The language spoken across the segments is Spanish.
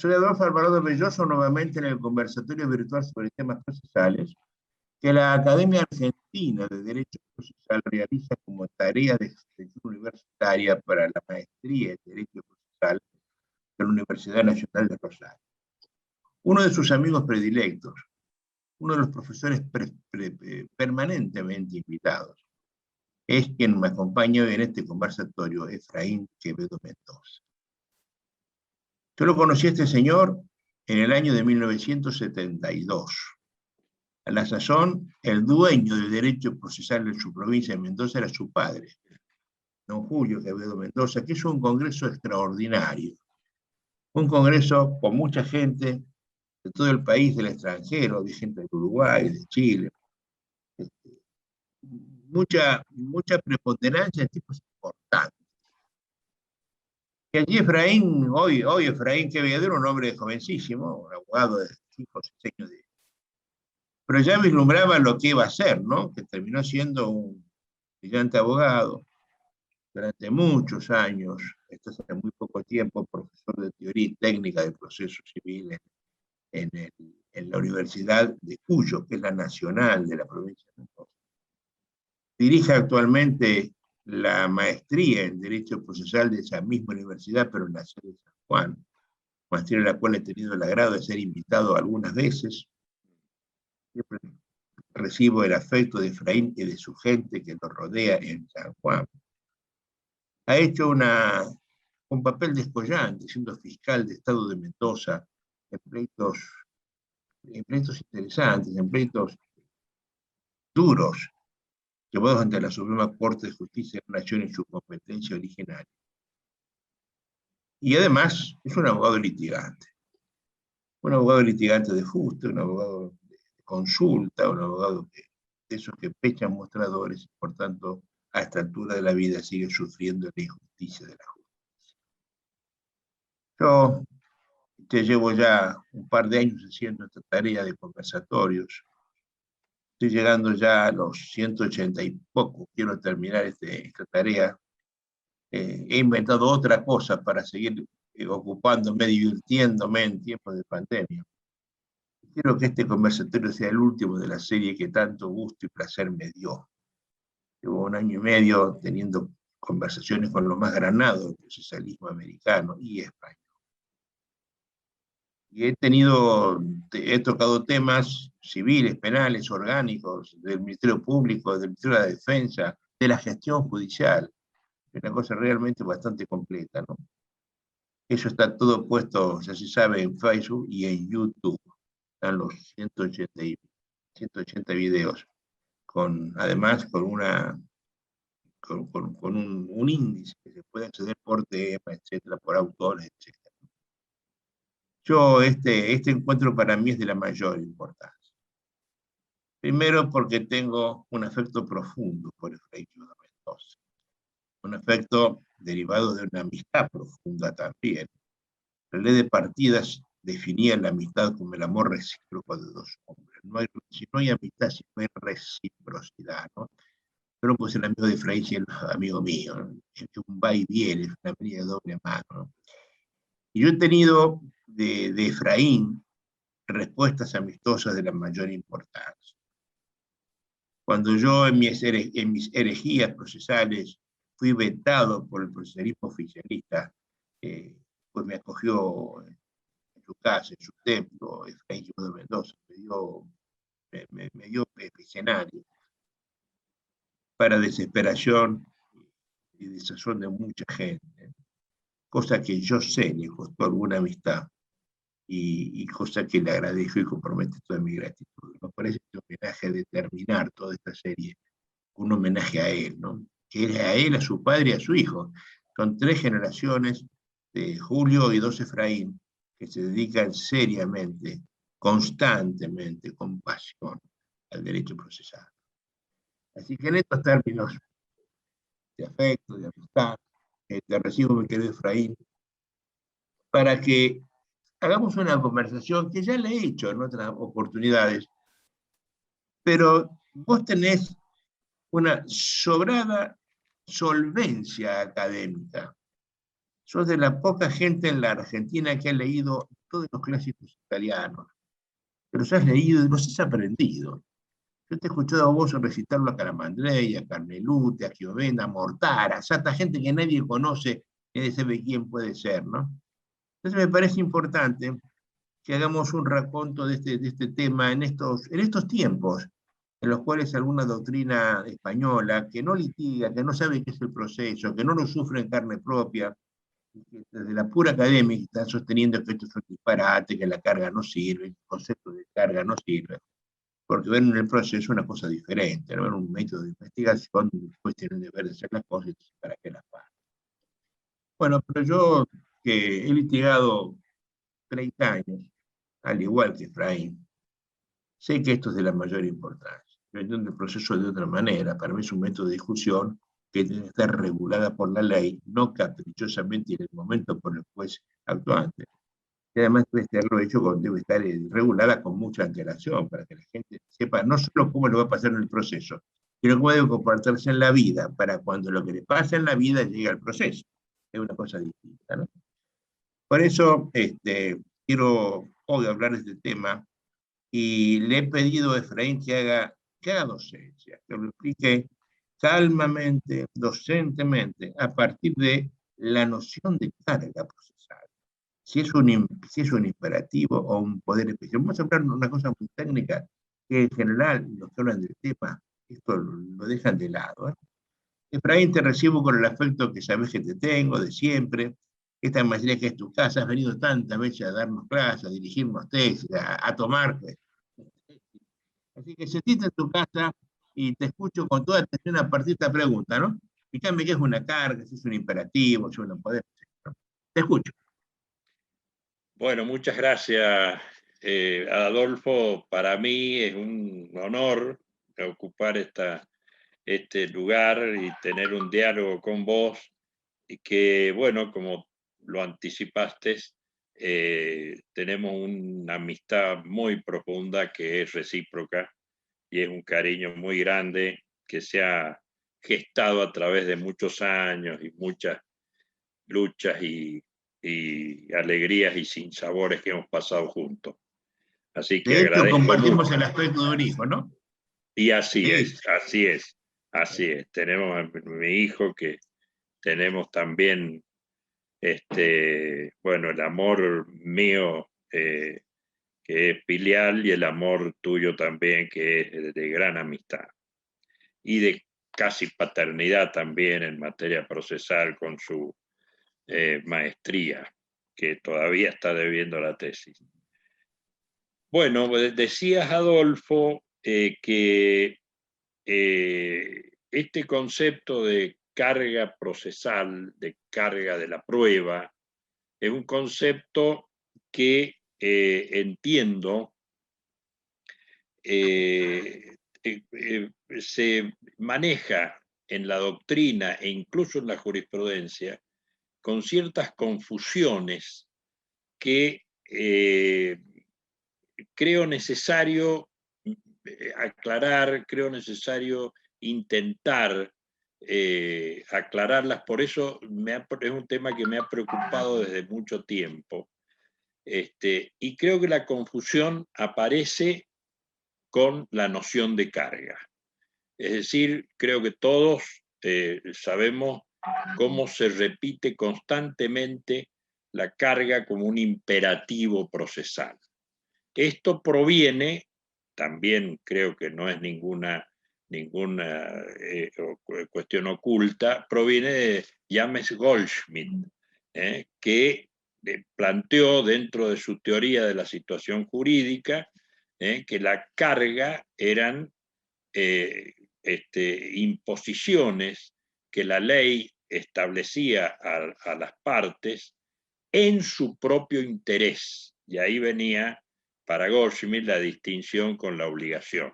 Soy Adolfo Alvarado Belloso, nuevamente en el conversatorio virtual sobre temas procesales que la Academia Argentina de Derecho Procesal realiza como tarea de extensión universitaria para la maestría en Derecho Procesal de la Universidad Nacional de Rosario. Uno de sus amigos predilectos, uno de los profesores permanentemente invitados, es quien me acompaña hoy en este conversatorio, Efraín Quevedo Mendoza. Yo lo conocí a este señor en el año de 1972. A la sazón, el dueño del derecho procesal en su provincia de Mendoza era su padre, don Julio Quevedo Mendoza, que hizo un congreso extraordinario. Un congreso con mucha gente de todo el país, del extranjero, de gente de Uruguay, de Chile. Mucha preponderancia de tipos importantes. Y allí Efraín, hoy Efraín Quevedo era un hombre jovencísimo, un abogado de 5 o 6 años de... Pero ya vislumbraba lo que iba a ser, ¿no? Que terminó siendo un brillante abogado durante muchos años, esto hace muy poco tiempo, profesor de teoría y técnica del proceso civil en la Universidad de Cuyo, que es la nacional de la provincia de Mendoza. Dirige actualmente la maestría en Derecho Procesal de esa misma universidad, pero en la sede de San Juan, maestría en la cual he tenido el agrado de ser invitado algunas veces. Siempre recibo el afecto de Efraín y de su gente que lo rodea en San Juan. Ha hecho un papel descollante, siendo fiscal de Estado de Mendoza, en pleitos interesantes, en pleitos duros, llevados ante la Suprema Corte de Justicia de la Nación en su competencia originaria. Y además es un abogado litigante de fuste, un abogado de consulta, un abogado de esos que pechan mostradores, y por tanto a esta altura de la vida sigue sufriendo la injusticia de la justicia. Yo te llevo ya un par de años haciendo esta tarea de conversatorios. Estoy llegando ya a los 180 y poco, quiero terminar esta tarea. He inventado otra cosa para seguir ocupándome, divirtiéndome en tiempos de pandemia. Quiero que este conversatorio sea el último de la serie que tanto gusto y placer me dio. Llevo 1 año y medio teniendo conversaciones con los más granados del procesalismo americano y español. Y he tocado temas civiles, penales, orgánicos, del Ministerio Público, del Ministerio de la Defensa, de la gestión judicial. Es una cosa realmente bastante completa, ¿no? Eso está todo puesto, ya se sabe, en Facebook y en YouTube. Están los 180 videos, además con un índice que se puede acceder por tema, etcétera, por autores, etcétera. Este encuentro para mí es de la mayor importancia. Primero porque tengo un afecto profundo por Efraín Quevedo Mendoza. Un afecto derivado de una amistad profunda también. La ley de partidas definía la amistad como el amor recíproco de 2 hombres. Si no hay amistad, si no hay reciprocidad, ¿no? Yo no puedo ser amigo de Efraín si él es amigo mío, ¿no? Es un va y viene, es una vía de doble mano, ¿no? Y yo he tenido de Efraín respuestas amistosas de la mayor importancia. Cuando yo en mis herejías procesales fui vetado por el procesalismo oficialista, pues me acogió en su casa, en su templo, Efraín Quevedo Mendoza, me dio escenario para desesperación y desazón de mucha gente, cosa que yo sé le costó alguna amistad, y cosa que le agradezco y compromete toda mi gratitud. Me parece que un homenaje de terminar toda esta serie, un homenaje a él, ¿no? Que es a él, a su padre y a su hijo. Son 3 generaciones de Julio y 2 Efraín que se dedican seriamente, constantemente, con pasión al derecho procesal. Así que en estos términos de afecto, de amistad, te recibo, mi querido Efraín, para que hagamos una conversación que ya le he hecho en otras oportunidades, pero vos tenés una sobrada solvencia académica. Sos de la poca gente en la Argentina que ha leído todos los clásicos italianos, que los has leído y los has aprendido. Yo te he escuchado a vos recitarlo a Calamandrei, a Carneluti, a Giovena, a Mortara, a tanta gente que nadie conoce, que nadie sabe quién puede ser, ¿no? Entonces me parece importante que hagamos un raconto de este tema en estos tiempos, en los cuales alguna doctrina española que no litiga, que no sabe qué es el proceso, que no lo sufre en carne propia, que desde la pura académica están sosteniendo que esto es un disparate, que la carga no sirve, el concepto de carga no sirve, porque ven en el proceso es una cosa diferente, ¿no? Un método de investigación, después tienen el deber de hacer las cosas, ¿para qué las pagan? Bueno, pero yo que he litigado 30 años, al igual que Efraín, sé que esto es de la mayor importancia. Yo entiendo el proceso de otra manera. Para mí es un método de discusión que tiene que estar regulada por la ley, no caprichosamente en el momento por el juez actuante. Y además debe estarlo hecho debe estar regulada con mucha antelación, para que la gente sepa no solo cómo le va a pasar en el proceso, sino cómo debe comportarse en la vida, para cuando lo que le pasa en la vida llegue al proceso. Es una cosa distinta, ¿no? Por eso quiero hoy hablar de este tema y le he pedido a Efraín que haga docencia, que lo explique calmamente, docentemente, a partir de la noción de carga procesal. Si es un imperativo o un poder especial. Vamos a hablar de una cosa muy técnica, que en general los que hablan del tema, esto lo dejan de lado, ¿eh? Efraín, te recibo con el afecto que sabes que te tengo de siempre. Esta maestría que es tu casa, has venido tantas veces a darnos clases, a dirigirnos tesis, a tomar. Así que sentite en tu casa y te escucho con toda atención a partir de esta pregunta, ¿no? Fíjame qué es una carga, si es un imperativo, si es un poder. ¿No? Te escucho. Bueno, muchas gracias, Adolfo. Para mí es un honor ocupar este lugar y tener un diálogo con vos, y que, bueno, como lo anticipaste, tenemos una amistad muy profunda que es recíproca y es un cariño muy grande que se ha gestado a través de muchos años y muchas luchas y alegrías y sinsabores que hemos pasado juntos. Así que De hecho, agradezco compartimos mucho. el aspecto de un hijo, ¿no? Y así Sí. es, así es, así es. Tenemos a mi hijo, que tenemos también, bueno, el amor mío, que es filial, y el amor tuyo también, que es de gran amistad. Y de casi paternidad también en materia procesal con su maestría, que todavía está debiendo la tesis. Bueno, decías, Adolfo, que este concepto de carga procesal, de carga de la prueba, es un concepto que entiendo se maneja en la doctrina e incluso en la jurisprudencia con ciertas confusiones que creo necesario aclarar, creo necesario intentar aclararlas. Por eso es un tema que me ha preocupado desde mucho tiempo. Y creo que la confusión aparece con la noción de carga. Es decir, creo que todos sabemos cómo se repite constantemente la carga como un imperativo procesal. Esto proviene, también creo que no es ninguna cuestión oculta, proviene de James Goldschmidt, que planteó dentro de su teoría de la situación jurídica que la carga eran imposiciones que la ley establecía a las partes en su propio interés. Y ahí venía para Goldschmidt la distinción con la obligación.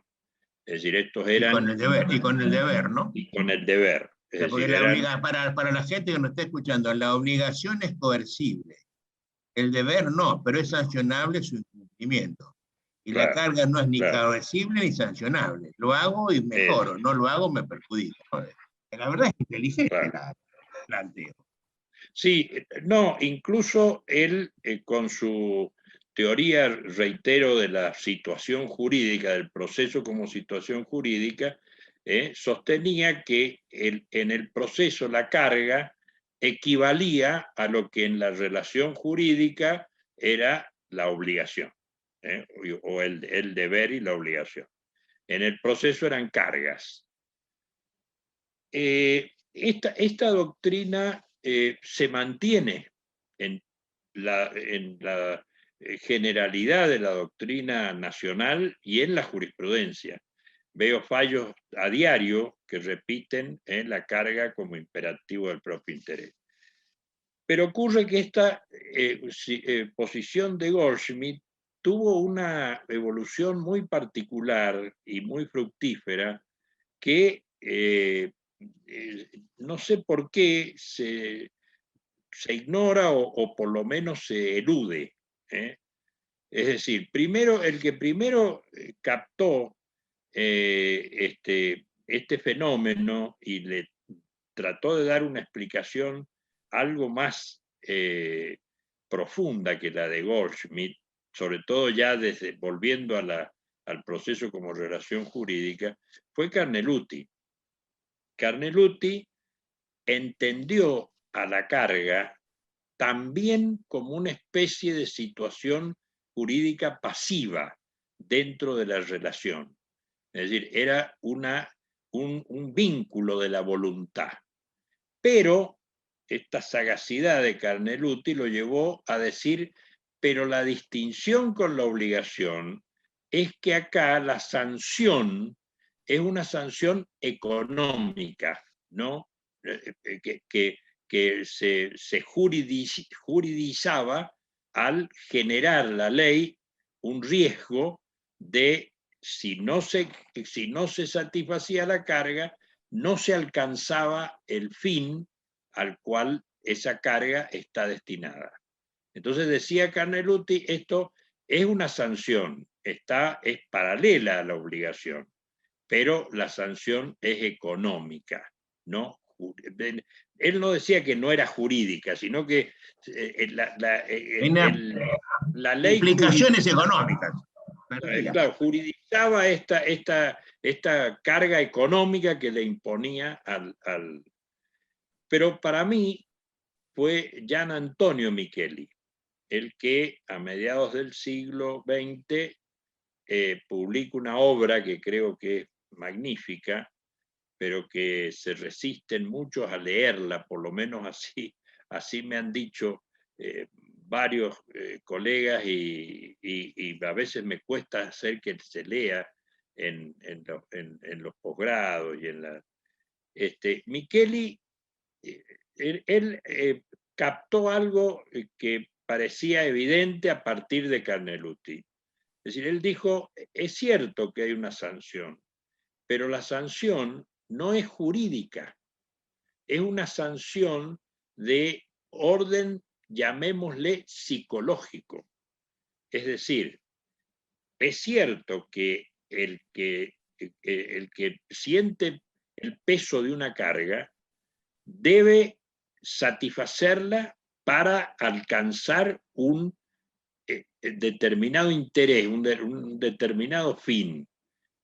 Es decir, estos eran... Y con el deber, ¿no? Y con el deber. Es Porque decir, eran... para la gente que nos está escuchando, la obligación es coercible. El deber no, pero es sancionable su incumplimiento. Y la carga no es ni coercible ni sancionable. Lo hago y mejoro, no lo hago, me perjudico. La verdad es inteligente la planteo. Sí, no, incluso él con su teoría, reitero, de la situación jurídica, del proceso como situación jurídica, sostenía que en el proceso la carga equivalía a lo que en la relación jurídica era la obligación, o el deber y la obligación. En el proceso eran cargas. Esta doctrina se mantiene en la generalidad de la doctrina nacional y en la jurisprudencia. Veo fallos a diario que repiten en la carga como imperativo del propio interés. Pero ocurre que esta posición de Goldschmidt tuvo una evolución muy particular y muy fructífera que no sé por qué se ignora o por lo menos se elude. Es decir, el que primero captó este fenómeno y le trató de dar una explicación algo más profunda que la de Goldschmidt, sobre todo ya volviendo al proceso como relación jurídica, fue Carneluti. Carneluti entendió a la carga también como una especie de situación jurídica pasiva dentro de la relación. Es decir, era un vínculo de la voluntad. Pero esta sagacidad de Carneluti lo llevó a decir, pero la distinción con la obligación es que acá la sanción es una sanción económica, ¿no? Que se juridizaba al generar la ley un riesgo de, si no se satisfacía la carga, no se alcanzaba el fin al cual esa carga está destinada. Entonces decía Carneluti, esto es una sanción, es paralela a la obligación, pero la sanción es económica, ¿no? Él no decía que no era jurídica, sino que la ley implicaciones económicas. claro, juridizaba esta carga económica que le imponía Pero para mí fue Gian Antonio Micheli, el que a mediados del siglo XX publica una obra que creo que es magnífica, pero que se resisten muchos a leerla, por lo menos así me han dicho varios colegas y a veces me cuesta hacer que se lea en los posgrados y en la... Micheli, él captó algo que parecía evidente a partir de Carneluti. Es decir, él dijo, es cierto que hay una sanción, pero la sanción no es jurídica, es una sanción de orden, llamémosle, psicológico. Es decir, es cierto que el que siente el peso de una carga debe satisfacerla para alcanzar un determinado interés, un determinado fin.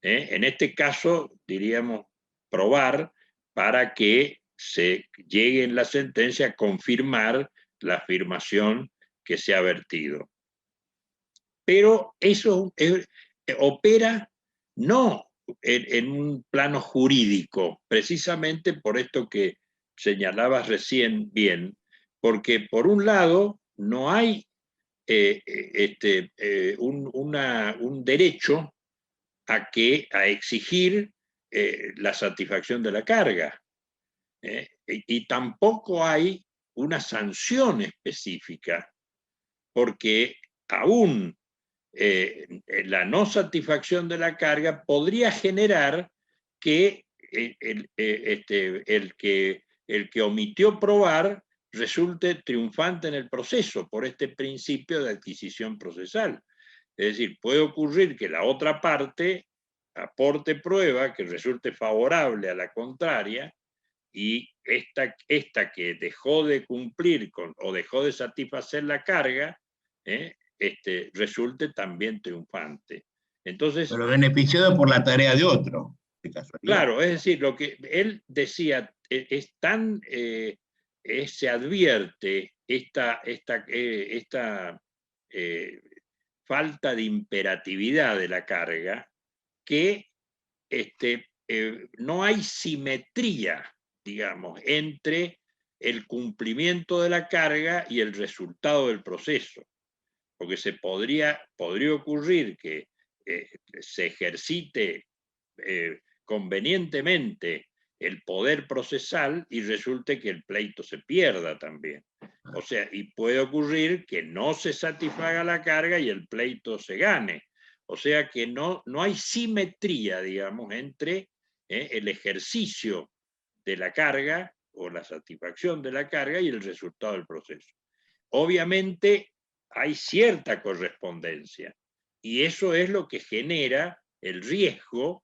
En este caso, diríamos, probar para que se llegue en la sentencia a confirmar la afirmación que se ha vertido. Pero eso opera no en un plano jurídico, precisamente por esto que señalabas recién bien, porque por un lado no hay un derecho a exigir la satisfacción de la carga. Y tampoco hay una sanción específica, porque aún la no satisfacción de la carga podría generar que el que omitió probar resulte triunfante en el proceso por este principio de adquisición procesal. Es decir, puede ocurrir que la otra parte aporte prueba que resulte favorable a la contraria y esta que dejó de cumplir o dejó de satisfacer la carga, resulte también triunfante. Entonces, Pero beneficiado por la tarea de otro, de casualidad. claro, es decir, lo que él decía, se advierte esta falta de imperatividad de la carga, que no hay simetría, digamos, entre el cumplimiento de la carga y el resultado del proceso. Porque podría ocurrir que se ejercite convenientemente el poder procesal y resulte que el pleito se pierda también. O sea, y puede ocurrir que no se satisfaga la carga y el pleito se gane. O sea que no hay simetría, digamos, entre el ejercicio de la carga o la satisfacción de la carga y el resultado del proceso. Obviamente hay cierta correspondencia y eso es lo que genera el riesgo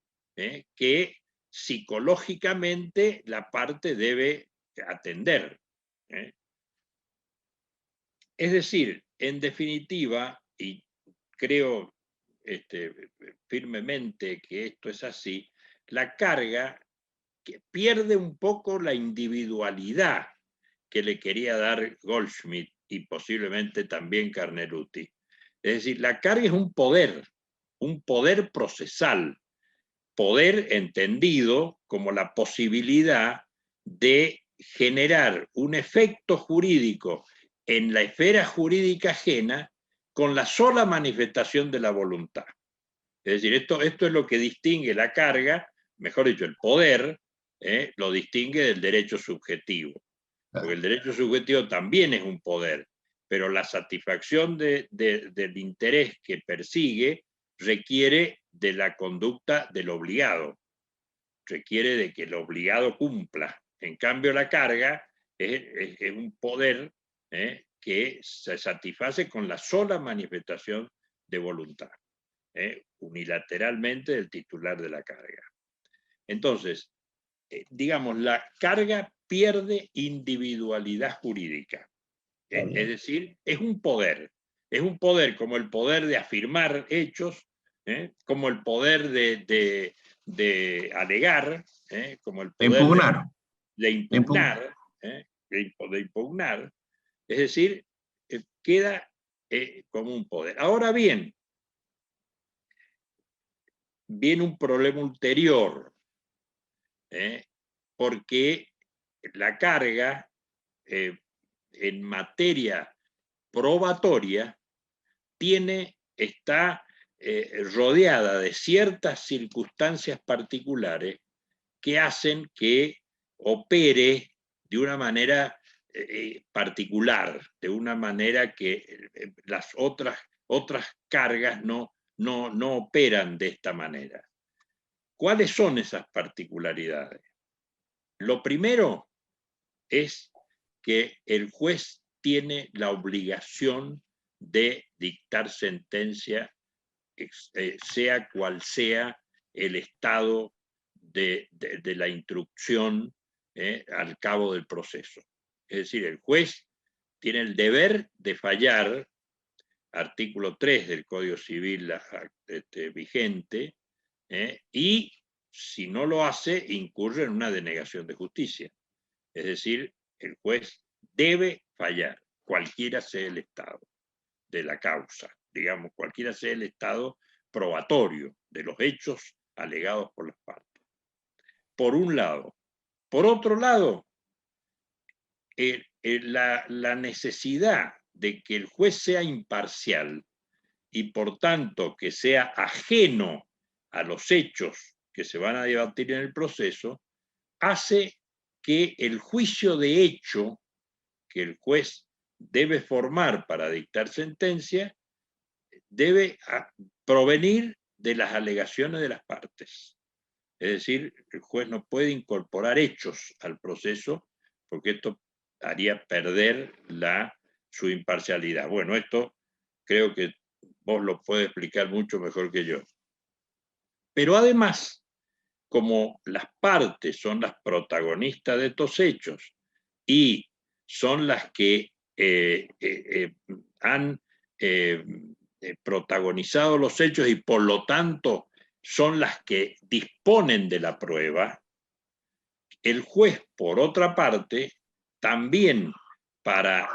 que psicológicamente la parte debe atender. Es decir, en definitiva, y creo firmemente que esto es así, la carga que pierde un poco la individualidad que le quería dar Goldschmidt y posiblemente también Carneruti. Es decir, la carga es un poder procesal, poder entendido como la posibilidad de generar un efecto jurídico en la esfera jurídica ajena con la sola manifestación de la voluntad. Es decir, esto es lo que distingue la carga, mejor dicho, el poder, lo distingue del derecho subjetivo. Porque el derecho subjetivo también es un poder, pero la satisfacción del interés que persigue requiere de la conducta del obligado, requiere de que el obligado cumpla. En cambio, la carga es un poder que se satisface con la sola manifestación de voluntad, unilateralmente del titular de la carga. Entonces, digamos, la carga pierde individualidad jurídica. Es decir, es un poder como el poder de afirmar hechos, como el poder de alegar, como el poder de impugnar, de impugnar. Es decir, queda como un poder. Ahora bien, viene un problema ulterior, porque la carga en materia probatoria está rodeada de ciertas circunstancias particulares que hacen que opere de una manera particular, de una manera que las otras cargas no operan de esta manera. ¿Cuáles son esas particularidades? Lo primero es que el juez tiene la obligación de dictar sentencia, sea cual sea el estado de la instrucción al cabo del proceso. Es decir, el juez tiene el deber de fallar, artículo 3 del Código Civil vigente, y si no lo hace, incurre en una denegación de justicia. Es decir, el juez debe fallar, cualquiera sea el estado de la causa, digamos, cualquiera sea el estado probatorio de los hechos alegados por las partes. Por un lado. Por otro lado, la necesidad de que el juez sea imparcial y por tanto que sea ajeno a los hechos que se van a debatir en el proceso, hace que el juicio de hecho que el juez debe formar para dictar sentencia debe provenir de las alegaciones de las partes. Es decir, el juez no puede incorporar hechos al proceso porque esto haría perder su imparcialidad. Bueno, esto creo que vos lo puedes explicar mucho mejor que yo. Pero además, como las partes son las protagonistas de estos hechos y son las que han protagonizado los hechos y por lo tanto son las que disponen de la prueba, el juez, por otra parte, también para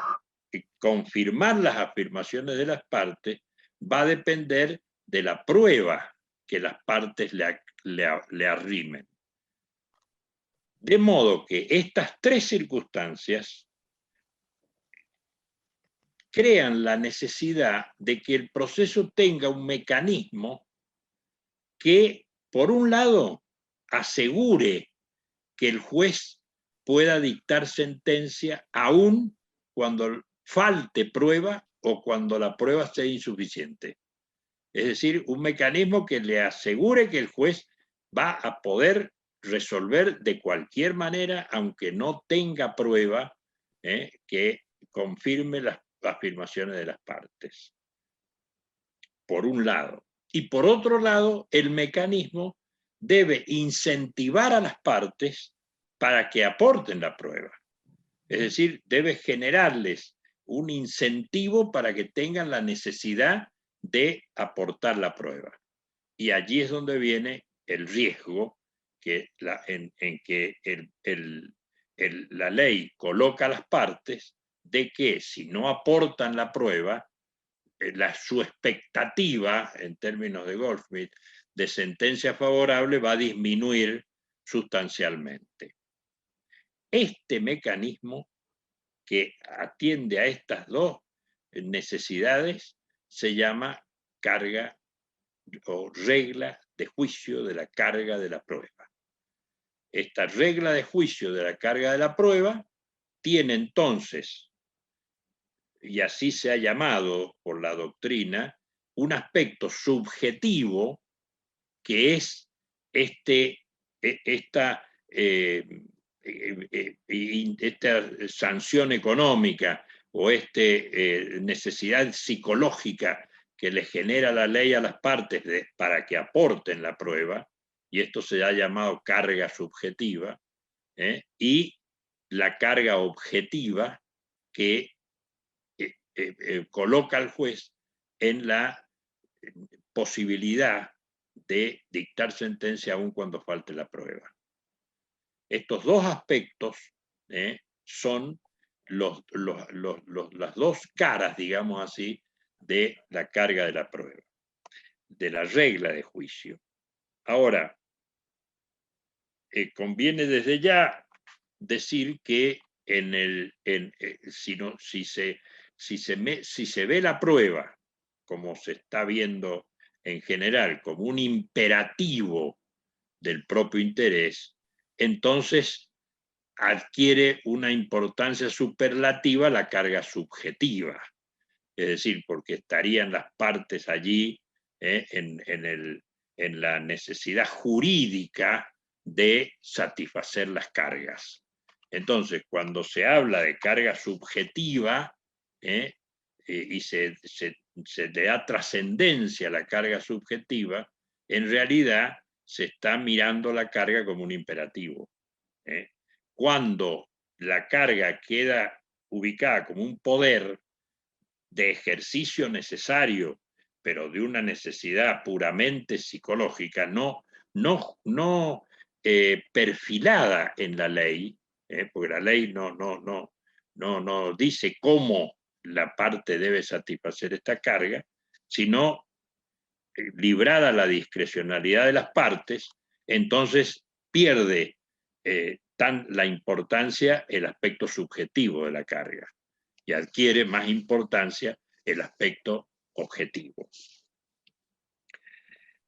confirmar las afirmaciones de las partes, va a depender de la prueba que las partes le arrimen. De modo que estas tres circunstancias crean la necesidad de que el proceso tenga un mecanismo que, por un lado, asegure que el juez pueda dictar sentencia aún cuando falte prueba o cuando la prueba sea insuficiente. Es decir, un mecanismo que le asegure que el juez va a poder resolver de cualquier manera, aunque no tenga prueba que confirme las afirmaciones de las partes. Por un lado. Y por otro lado, el mecanismo debe incentivar a las partes para que aporten la prueba. Es decir, debe generarles un incentivo para que tengan la necesidad de aportar la prueba. Y allí es donde viene el riesgo en que la ley coloca a las partes de que si no aportan la prueba, su expectativa, en términos de Goldsmith, de sentencia favorable va a disminuir sustancialmente. Este mecanismo que atiende a estas dos necesidades se llama carga o regla de juicio de la carga de la prueba. Esta regla de juicio de la carga de la prueba tiene entonces, y así se ha llamado por la doctrina, un aspecto subjetivo que es esta sanción económica o necesidad psicológica que le genera la ley a las partes para que aporten la prueba, y esto se ha llamado carga subjetiva, y la carga objetiva que coloca al juez en la posibilidad de dictar sentencia aun cuando falte la prueba. Estos dos aspectos son las dos caras, digamos así, de la carga de la prueba, de la regla de juicio. Ahora, conviene desde ya decir que si se ve la prueba, como se está viendo en general, como un imperativo del propio interés, entonces adquiere una importancia superlativa la carga subjetiva. Es decir, porque estarían las partes allí en la necesidad jurídica de satisfacer las cargas. Entonces, cuando se habla de carga subjetiva y se le da trascendencia a la carga subjetiva, en realidad se está mirando la carga como un imperativo. Cuando la carga queda ubicada como un poder de ejercicio necesario, pero de una necesidad puramente psicológica, no perfilada en la ley, porque la ley no dice cómo la parte debe satisfacer esta carga, sino librada la discrecionalidad de las partes, entonces pierde la importancia el aspecto subjetivo de la carga y adquiere más importancia el aspecto objetivo.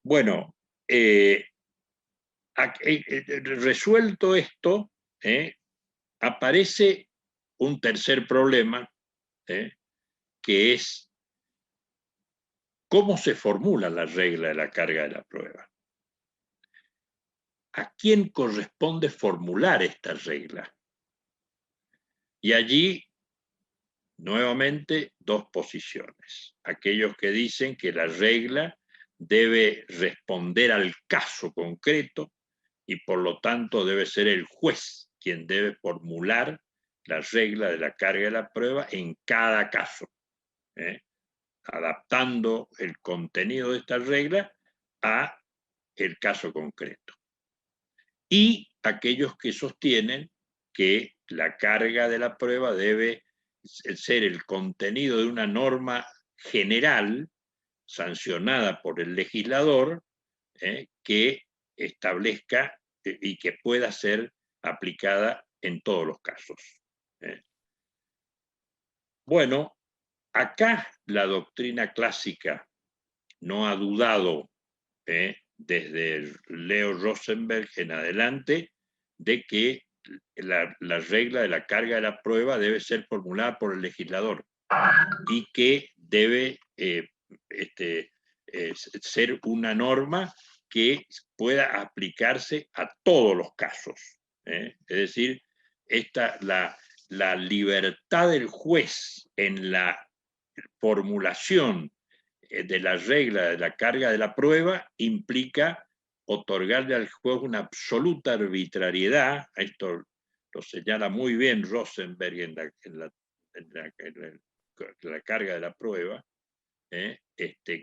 Bueno, resuelto esto, aparece un tercer problema, que es cómo se formula la regla de la carga de la prueba. ¿A quién corresponde formular esta regla? Y allí, nuevamente, dos posiciones. Aquellos que dicen que la regla debe responder al caso concreto y por lo tanto debe ser el juez quien debe formular la regla de la carga de la prueba en cada caso. adaptando el contenido de esta regla a el caso concreto. Y aquellos que sostienen que la carga de la prueba debe ser el contenido de una norma general sancionada por el legislador que establezca y que pueda ser aplicada en todos los casos. Bueno, acá la doctrina clásica no ha dudado, desde Leo Rosenberg en adelante, de que la regla de la carga de la prueba debe ser formulada por el legislador y que debe ser una norma que pueda aplicarse a todos los casos. Es decir, la libertad del juez en la formulación de la regla de la carga de la prueba implica otorgarle al juez una absoluta arbitrariedad. Esto lo señala muy bien Rosenberg en la carga de la prueba, que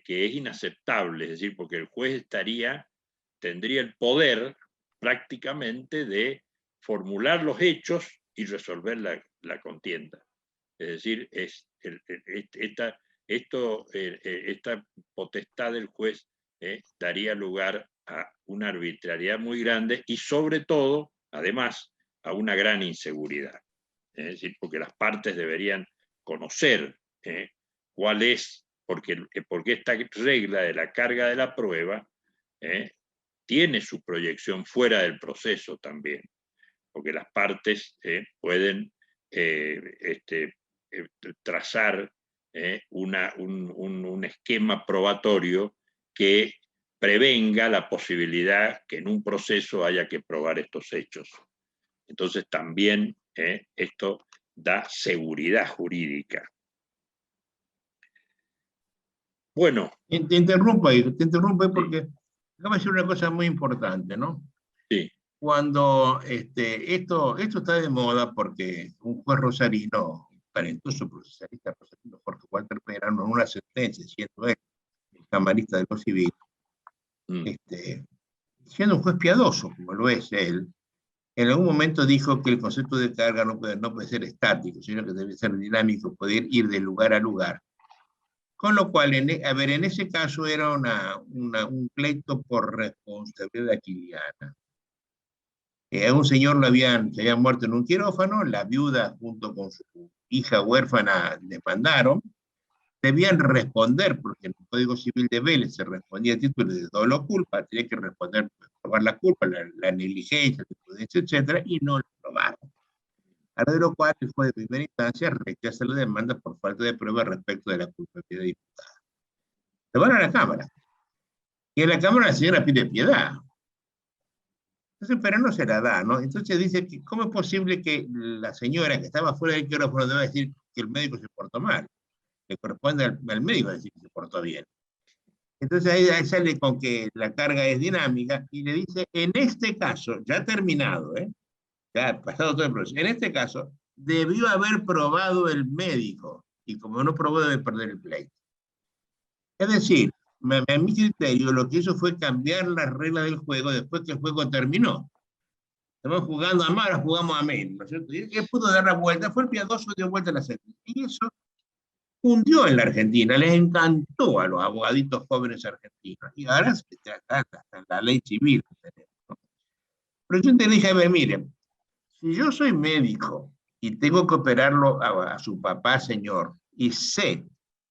es inaceptable, es decir, porque el juez tendría el poder prácticamente de formular los hechos y resolver la contienda. Es decir, esta potestad del juez daría lugar a una arbitrariedad muy grande y sobre todo, además, a una gran inseguridad. Es decir, porque las partes deberían conocer cuál es, porque esta regla de la carga de la prueba tiene su proyección fuera del proceso también, porque las partes pueden trazar un esquema probatorio que prevenga la posibilidad que en un proceso haya que probar estos hechos. Entonces también esto da seguridad jurídica. Bueno. Te interrumpo ahí porque acaba de decir una cosa muy importante, ¿no? Sí. Cuando esto está de moda porque un juez rosarino, talentoso procesalista rosarino, Jorge Walter Perano, en una sentencia, siendo él el camarista de lo civil, siendo un juez piadoso, como lo es él, en algún momento dijo que el concepto de carga no puede ser estático, sino que debe ser dinámico, poder ir de lugar a lugar. Con lo cual, en ese caso era un pleito por responsabilidad aquiliana. A un señor se había muerto en un quirófano, la viuda junto con su hija huérfana demandaron, debían responder, porque en el Código Civil de Vélez se respondía a título de dolo o culpa, tenía que responder, probar la culpa, la negligencia, la imprudencia, etc., y no lo probaron. A de lo cual el juez de primera instancia rechaza la demanda por falta de prueba respecto de la culpabilidad imputada. Se van a la Cámara, y en la Cámara la señora pide piedad. Entonces, pero no se la da, ¿no? Entonces dice que cómo es posible que la señora que estaba fuera del quirófano deba decir que el médico se portó mal. Le corresponde al médico decir que se portó bien. Entonces ahí sale con que la carga es dinámica y le dice, en este caso, ya terminado, ya pasado todo el proceso, en este caso, debió haber probado el médico, y como no probó, debe perder el pleito. Es decir, a mi criterio, lo que hizo fue cambiar las reglas del juego después que el juego terminó. Estamos jugando a más, jugamos a menos, ¿no es cierto? Y el que pudo dar la vuelta fue el piadoso, dio vuelta a la sentencia. Y eso hundió en la Argentina, les encantó a los abogaditos jóvenes argentinos. Y ahora se trata la ley civil que tenemos, ¿no? Pero yo te dije, a ver, miren, si yo soy médico y tengo que operarlo a su papá, señor, y sé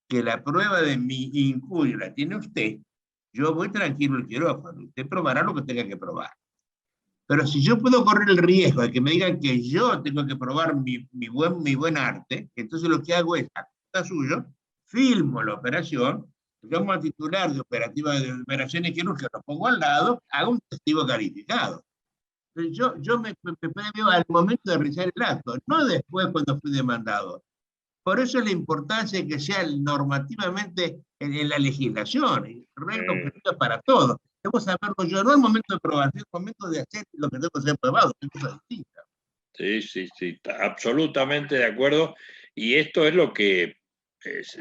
que la prueba de mi injuria la tiene usted, yo voy tranquilo al quirófano, usted probará lo que tenga que probar. Pero si yo puedo correr el riesgo de que me digan que yo tengo que probar mi buen arte, entonces lo que hago es, a costa suyo, filmo la operación, llamo al titular de operaciones quirúrgicas, lo pongo al lado, hago un testigo calificado. Entonces yo me previo al momento de realizar el acto, no después cuando fui demandado. Por eso es la importancia de que sea normativamente en la legislación, regla objetiva para todos. Debo saberlo yo, no el momento de probar, es el momento de hacer lo que tengo que ser probado, es cosa distinta. Sí, absolutamente de acuerdo. Y esto es lo que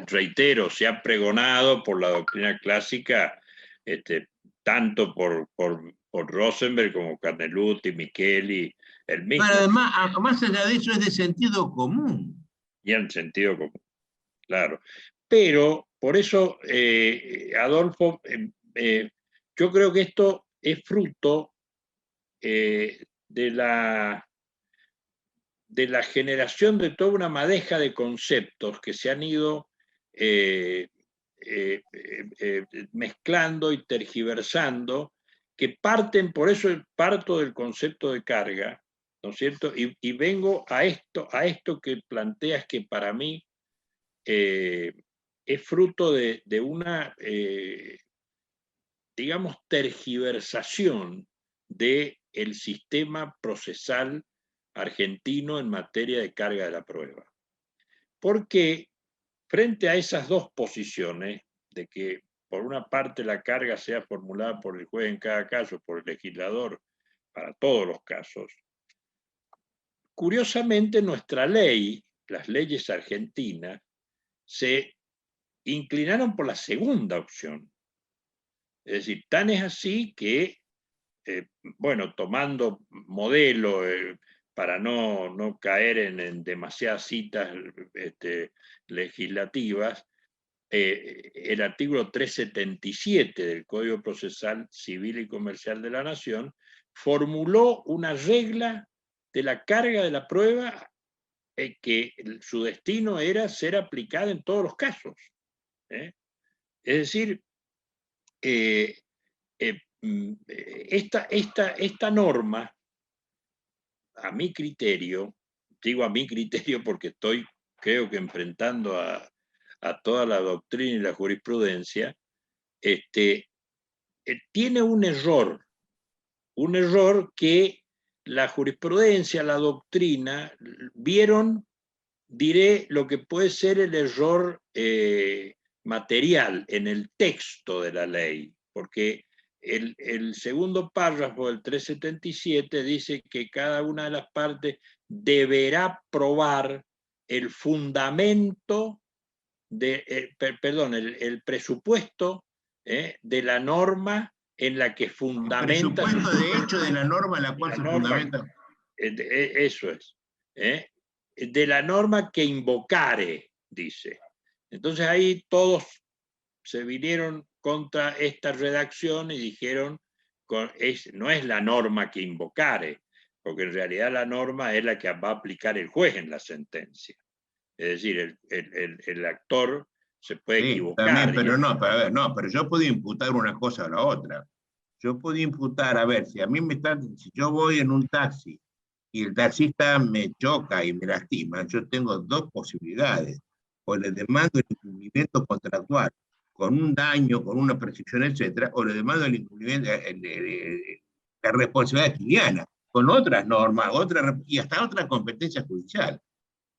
reitero, se ha pregonado por la doctrina clásica, tanto por Rosenberg como Carnelutti, Micheli, el mismo. Pero además, más allá de eso, es de sentido común. Y en sentido común, claro. Pero, por eso, Adolfo, yo creo que esto es fruto de la generación de toda una madeja de conceptos que se han ido mezclando y tergiversando, que parten, por eso parto del concepto de carga, ¿no es cierto? Y vengo a esto que planteas, que para mí es fruto de una, digamos, tergiversación del sistema procesal argentino en materia de carga de la prueba. Porque frente a esas dos posiciones, de que por una parte la carga sea formulada por el juez en cada caso, por el legislador para todos los casos, curiosamente nuestra ley, las leyes argentinas, se inclinaron por la segunda opción. Es decir, tan es así que, bueno, tomando modelo para no caer en demasiadas citas legislativas, el artículo 377 del Código Procesal Civil y Comercial de la Nación formuló una regla de la carga de la prueba que su destino era ser aplicada en todos los casos. Es decir, esta norma, a mi criterio, digo a mi criterio porque creo que enfrentando a toda la doctrina y la jurisprudencia, tiene un error que la jurisprudencia, la doctrina, vieron, diré, lo que puede ser el error material en el texto de la ley, porque el segundo párrafo del 377 dice que cada una de las partes deberá probar el fundamento el presupuesto de la norma en la que fundamenta. El presupuesto de hecho de la norma en la cual se fundamenta. Eso es. De la norma que invocare, dice. Entonces ahí todos se vinieron contra esta redacción y dijeron, no es la norma que invocare, porque en realidad la norma es la que va a aplicar el juez en la sentencia. Es decir, el actor se puede equivocar. También, pero no, pero yo puedo imputar una cosa a la otra. Yo puedo imputar, a ver, si yo voy en un taxi y el taxista me choca y me lastima, yo tengo dos posibilidades. O le demando el incumplimiento contractual con un daño, con una prescripción, etcétera, o le demando el incumplimiento, la responsabilidad quiniana, con otras normas, y hasta otra competencia judicial.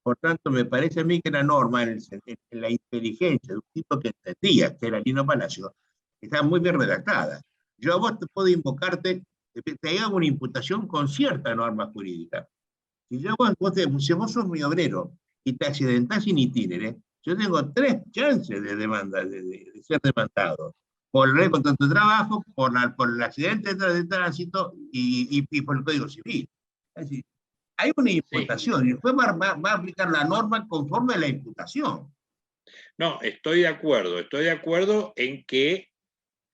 Por tanto, me parece a mí que la norma, en la inteligencia de un tipo que entendía, que era Lino Palacio, está muy bien redactada. Yo a vos te puedo invocarte, te hago una imputación con cierta norma jurídica. Si vos sos mi obrero y te accidentás in itinere, yo tengo 3 chances de demanda, de ser demandado. Por el contrato de trabajo, por el accidente de tránsito y por el Código Civil. Es decir, hay una imputación y el juez va a aplicar la norma conforme a la imputación. No, estoy de acuerdo en que,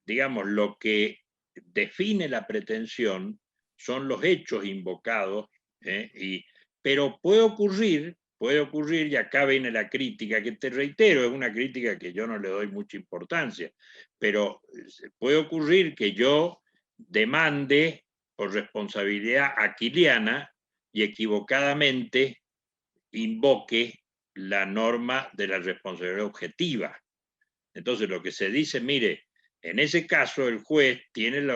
digamos, lo que define la pretensión son los hechos invocados, pero puede ocurrir, y acá viene la crítica, que te reitero, es una crítica que yo no le doy mucha importancia, pero puede ocurrir que yo demande por responsabilidad aquiliana y equivocadamente invoque la norma de la responsabilidad objetiva. Entonces lo que se dice, mire, en ese caso el juez tiene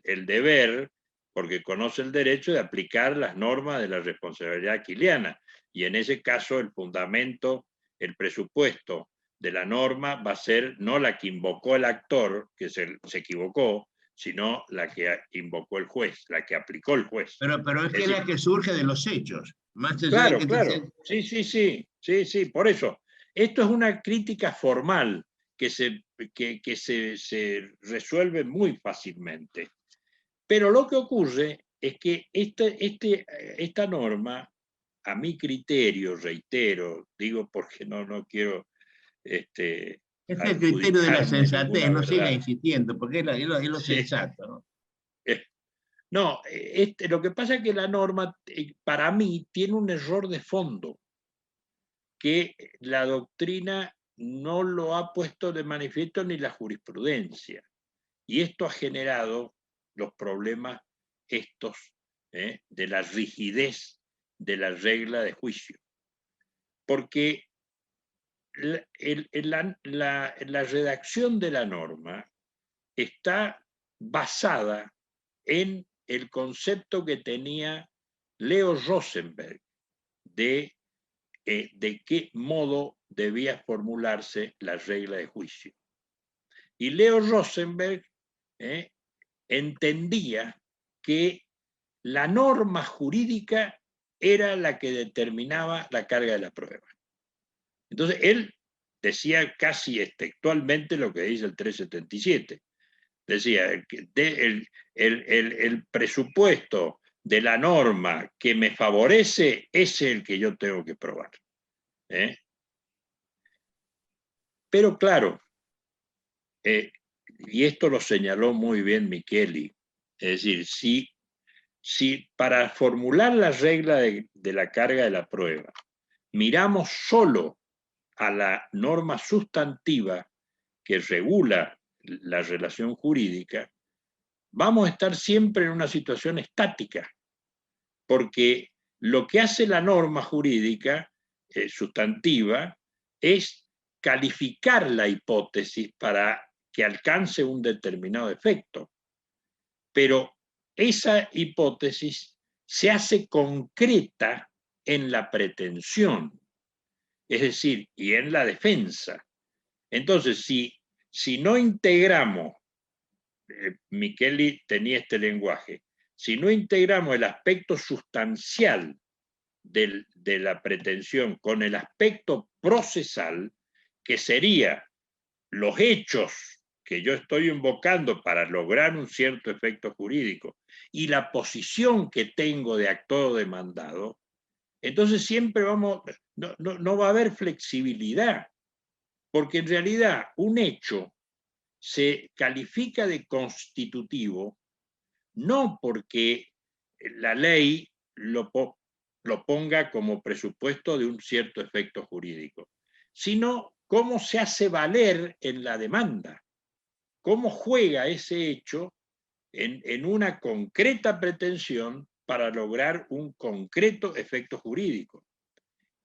el deber, porque conoce el derecho, de aplicar las normas de la responsabilidad aquiliana, y en ese caso el fundamento, el presupuesto de la norma va a ser no la que invocó el actor, que se equivocó, sino la que invocó el juez, la que aplicó el juez. Pero es que es la que surge de los hechos. Más claro. Sí, por eso. Esto es una crítica formal que se resuelve muy fácilmente. Pero lo que ocurre es que esta norma, a mi criterio, reitero, digo porque no quiero Es el criterio de la adjudicarme sensatez, ninguna no siga verdad. insistiendo, porque es lo Sí. sensato, ¿no? No, lo que pasa es que la norma, para mí, tiene un error de fondo, que la doctrina no lo ha puesto de manifiesto ni la jurisprudencia. Y esto ha generado los problemas estos de la rigidez de la regla de juicio. Porque la redacción de la norma está basada en el concepto que tenía Leo Rosenberg de qué modo debía formularse la regla de juicio. Y Leo Rosenberg entendía que la norma jurídica era la que determinaba la carga de la prueba. Entonces, él decía casi textualmente lo que dice el 377. Decía, el presupuesto de la norma que me favorece es el que yo tengo que probar. Pero claro, y esto lo señaló muy bien Micheli, es decir, si para formular la regla de la carga de la prueba miramos solo a la norma sustantiva que regula la relación jurídica, vamos a estar siempre en una situación estática, porque lo que hace la norma jurídica sustantiva es calificar la hipótesis para que alcance un determinado efecto. Pero esa hipótesis se hace concreta en la pretensión, es decir, y en la defensa. Entonces, si no integramos, Micheli tenía este lenguaje, si no integramos el aspecto sustancial de la pretensión con el aspecto procesal, que sería los hechos que yo estoy invocando para lograr un cierto efecto jurídico y la posición que tengo de actor demandado, entonces siempre no va a haber flexibilidad, porque en realidad un hecho se califica de constitutivo no porque la ley lo ponga como presupuesto de un cierto efecto jurídico, sino cómo se hace valer en la demanda, cómo juega ese hecho en una concreta pretensión para lograr un concreto efecto jurídico.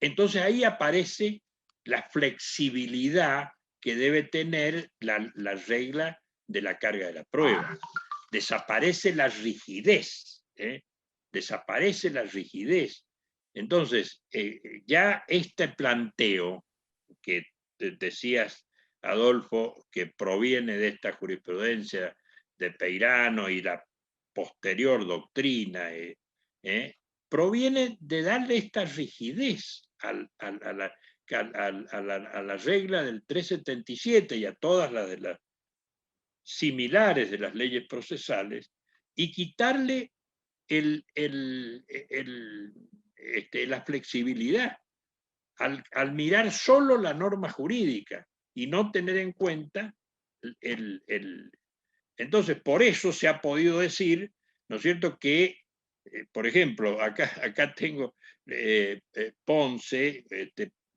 Entonces ahí aparece la flexibilidad que debe tener la regla de la carga de la prueba. Desaparece la rigidez, desaparece la rigidez. Entonces, ya este planteo que decías, Adolfo, que proviene de esta jurisprudencia de Peirano y la posterior doctrina, proviene de darle esta rigidez a la regla del 377 y a todas las de las similares de las leyes procesales y quitarle la flexibilidad al mirar solo la norma jurídica y no tener en cuenta Entonces, por eso se ha podido decir, ¿no es cierto?, que, por ejemplo, acá tengo Ponce,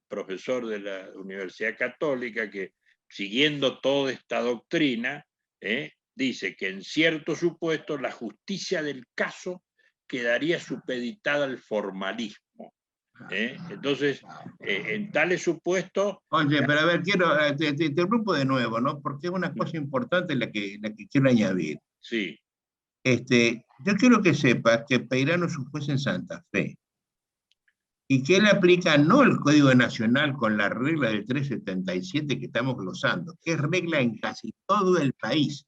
profesor de la Universidad Católica, que siguiendo toda esta doctrina, dice que en ciertos supuestos la justicia del caso quedaría supeditada al formalismo. Entonces, en tales supuestos... Oye, pero a ver, te interrumpo de nuevo, ¿no? Porque es una cosa importante la que quiero añadir. Sí. Yo quiero que sepas que Peirano es un juez en Santa Fe y que él aplica no el Código Nacional con la regla del 377 que estamos glosando, que es regla en casi todo el país.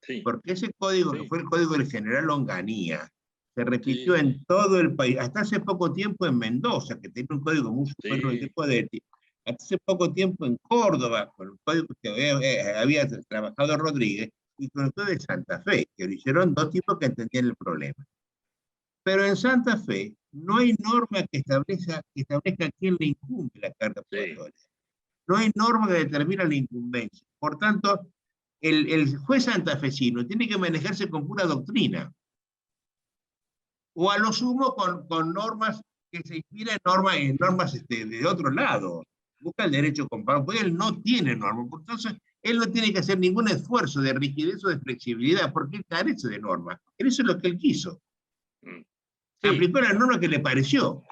Sí. Porque ese código, Sí. que fue el código del general Onganía, se repitió Sí. en todo el país, hasta hace poco tiempo en Mendoza, que tenía un código muy superior al tipo de ética, hace poco tiempo en Córdoba, con el código que había trabajado Rodríguez, y con el código de Santa Fe, que lo hicieron dos tipos que entendían el problema. Pero en Santa Fe no hay norma que establezca quién le incumbe la carga probatoria. No hay norma que determine la incumbencia. Por tanto, el juez santafesino tiene que manejarse con pura doctrina. O a lo sumo con normas que se inspiran en normas de otro lado. Busca el derecho comparado, porque él no tiene normas. Entonces, él no tiene que hacer ningún esfuerzo de rigidez o de flexibilidad, porque él carece de normas. Eso es lo que él quiso. Sí. Aplicó la norma que le pareció.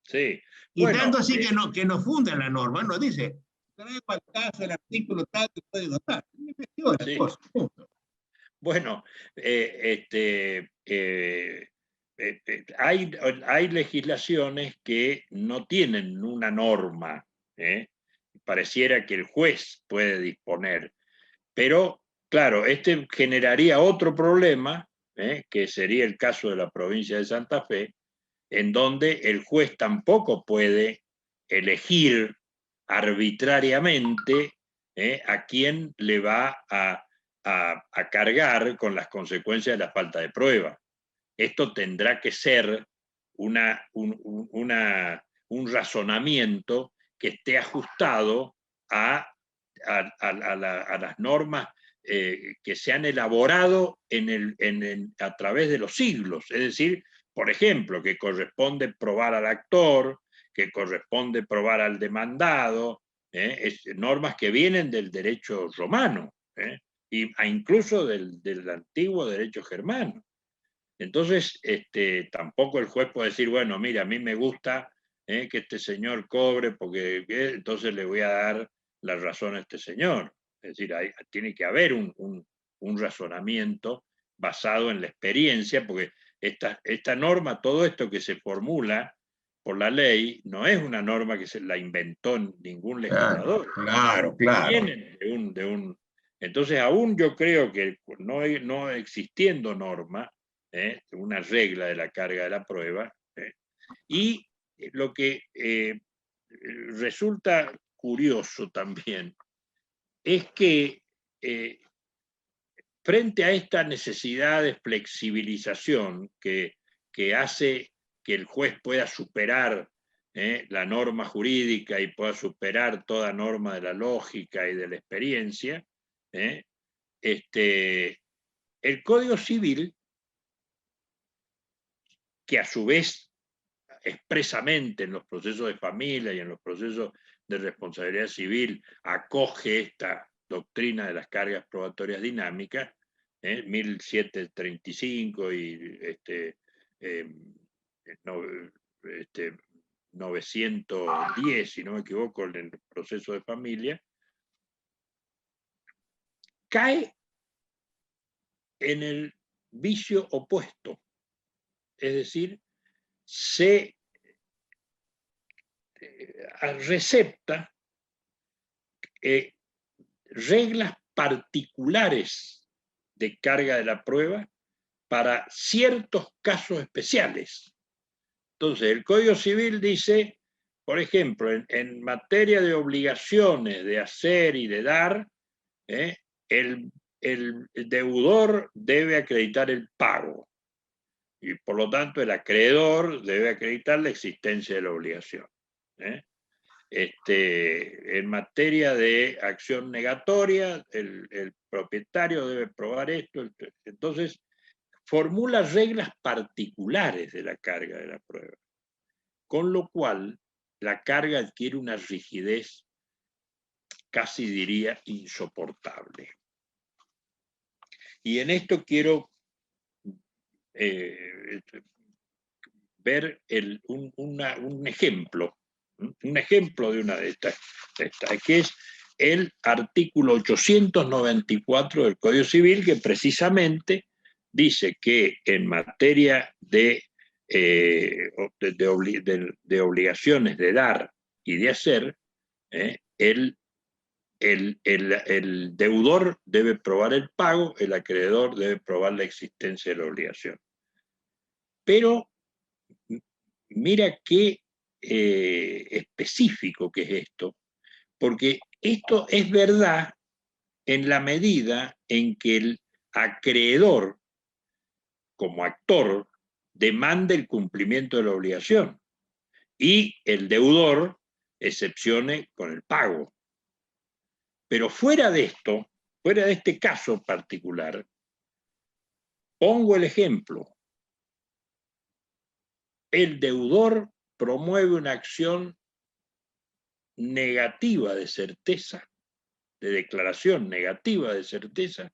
Sí. Y bueno, tanto así que no funda la norma, no dice, traigo al caso el artículo tal que puede dotar. Sí. Bueno, hay legislaciones que no tienen una norma, pareciera que el juez puede disponer, pero claro, generaría otro problema, que sería el caso de la provincia de Santa Fe, en donde el juez tampoco puede elegir arbitrariamente a quién le va a cargar con las consecuencias de la falta de prueba. Esto tendrá que ser un razonamiento que esté ajustado a las normas que se han elaborado a través de los siglos. Es decir, por ejemplo, que corresponde probar al actor, que corresponde probar al demandado, normas que vienen del derecho romano, incluso del antiguo derecho germano. Entonces, tampoco el juez puede decir, bueno, mira, a mí me gusta que este señor cobre, porque entonces le voy a dar la razón a este señor. Es decir, tiene que haber un razonamiento basado en la experiencia, porque esta norma, todo esto que se formula por la ley, no es una norma que se la inventó ningún legislador. Claro. Vienen entonces, aún yo creo que no existiendo norma, una regla de la carga de la prueba, y lo que resulta curioso también es que frente a esta necesidad de flexibilización que hace que el juez pueda superar la norma jurídica y pueda superar toda norma de la lógica y de la experiencia, el Código Civil, que a su vez expresamente en los procesos de familia y en los procesos de responsabilidad civil acoge esta doctrina de las cargas probatorias dinámicas, 1735 y 910, si no me equivoco, en el proceso de familia, cae en el vicio opuesto, es decir, se recepta reglas particulares de carga de la prueba para ciertos casos especiales. Entonces, el Código Civil dice, por ejemplo, en materia de obligaciones de hacer y de dar, el deudor debe acreditar el pago y por lo tanto el acreedor debe acreditar la existencia de la obligación. En materia de acción negatoria, el propietario debe probar esto. Entonces, formula reglas particulares de la carga de la prueba, con lo cual la carga adquiere una rigidez, casi diría, insoportable. Y en esto quiero ver un ejemplo de una de estas, que es el artículo 894 del Código Civil, que precisamente dice que en materia de obligaciones de dar y de hacer, el deudor debe probar el pago, el acreedor debe probar la existencia de la obligación. Pero mira qué específico que es esto, porque esto es verdad en la medida en que el acreedor, como actor, demanda el cumplimiento de la obligación y el deudor excepcione con el pago. Pero fuera de esto, fuera de este caso particular, pongo el ejemplo. El deudor promueve una acción negativa de certeza, de declaración negativa de certeza,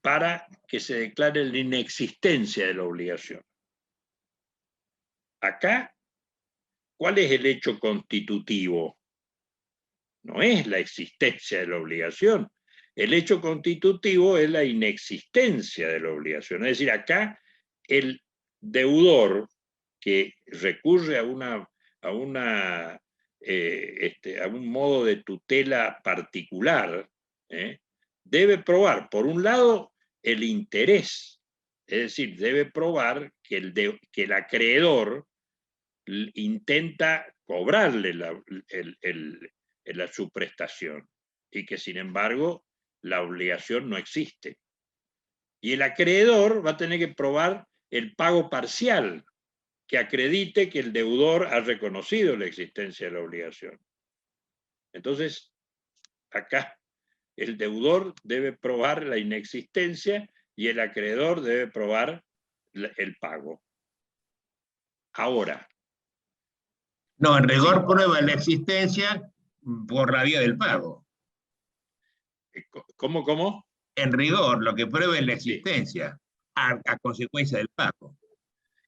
para que se declare la inexistencia de la obligación. Acá, ¿cuál es el hecho constitutivo? No es la existencia de la obligación. El hecho constitutivo es la inexistencia de la obligación. Es decir, acá el deudor que recurre a un modo de tutela particular, debe probar, por un lado, el interés, es decir, debe probar que el acreedor intenta cobrarle su prestación y que, sin embargo, la obligación no existe. Y el acreedor va a tener que probar el pago parcial que acredite que el deudor ha reconocido la existencia de la obligación. Entonces, acá el deudor debe probar la inexistencia y el acreedor debe probar el pago. Ahora. No, en rigor prueba la existencia por la vía del pago. ¿Cómo? En rigor, lo que prueba es la existencia, a consecuencia del pago.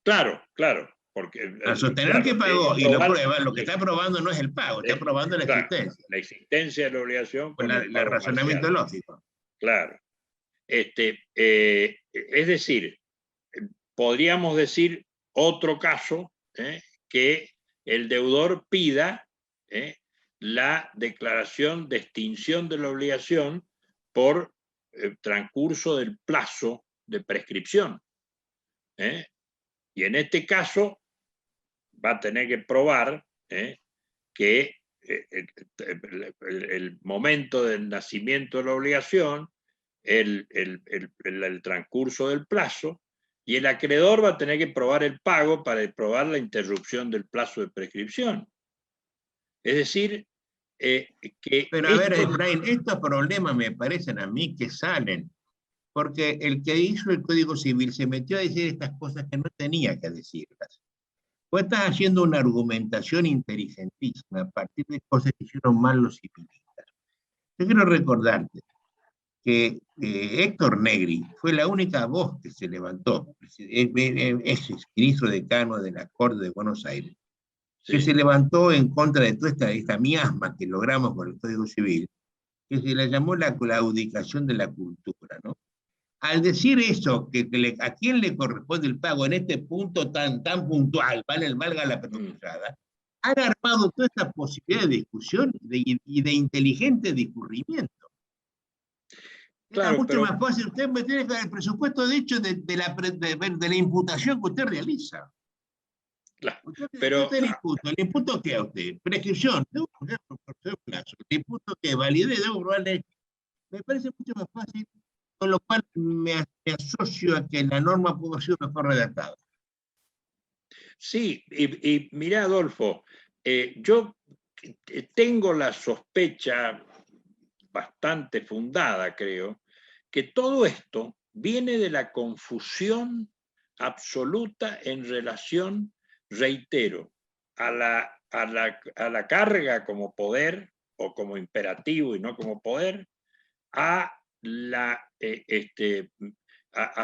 Claro, claro. Porque, al sostener que pagó y lo prueba, lo que está probando no es el pago, está probando la existencia. La existencia de la obligación con el razonamiento parcial. lógico. Claro. Es decir, podríamos decir otro caso, que el deudor pida la declaración de extinción de la obligación por transcurso del plazo de prescripción. Y en este caso va a tener que probar que el momento del nacimiento de la obligación, el transcurso del plazo, y el acreedor va a tener que probar el pago para probar la interrupción del plazo de prescripción. Es decir, que... Pero a ver, Efraín, estos problemas me parecen a mí que salen, porque el que hizo el Código Civil se metió a decir estas cosas que no tenía que decirlas. Vos estás haciendo una argumentación inteligentísima a partir de cosas que hicieron mal los civilistas. Yo quiero recordarte que Héctor Negri fue la única voz que se levantó, ex ministro decano de la Corte de Buenos Aires, sí, que se levantó en contra de toda esta miasma que logramos con el Código Civil, que se la llamó la claudicación de la cultura, ¿no? Al decir eso, a quién le corresponde el pago en este punto tan puntual, valga la pedorrada, han armado toda esta posibilidad de discusión y de inteligente discurrimiento. Claro, es mucho más fácil usted meter el presupuesto, de hecho, de la imputación que usted realiza. Claro, usted ¿el imputo qué a usted? Prescripción, debo poner por plazo. ¿El imputo qué? Validez, debo probarle. Me parece mucho más fácil, con lo cual me asocio a que la norma pudo haber sido mejor redactada. Sí, y mirá, Adolfo, yo tengo la sospecha bastante fundada, creo, que todo esto viene de la confusión absoluta en relación, reitero, a la carga como poder o como imperativo y no como poder, a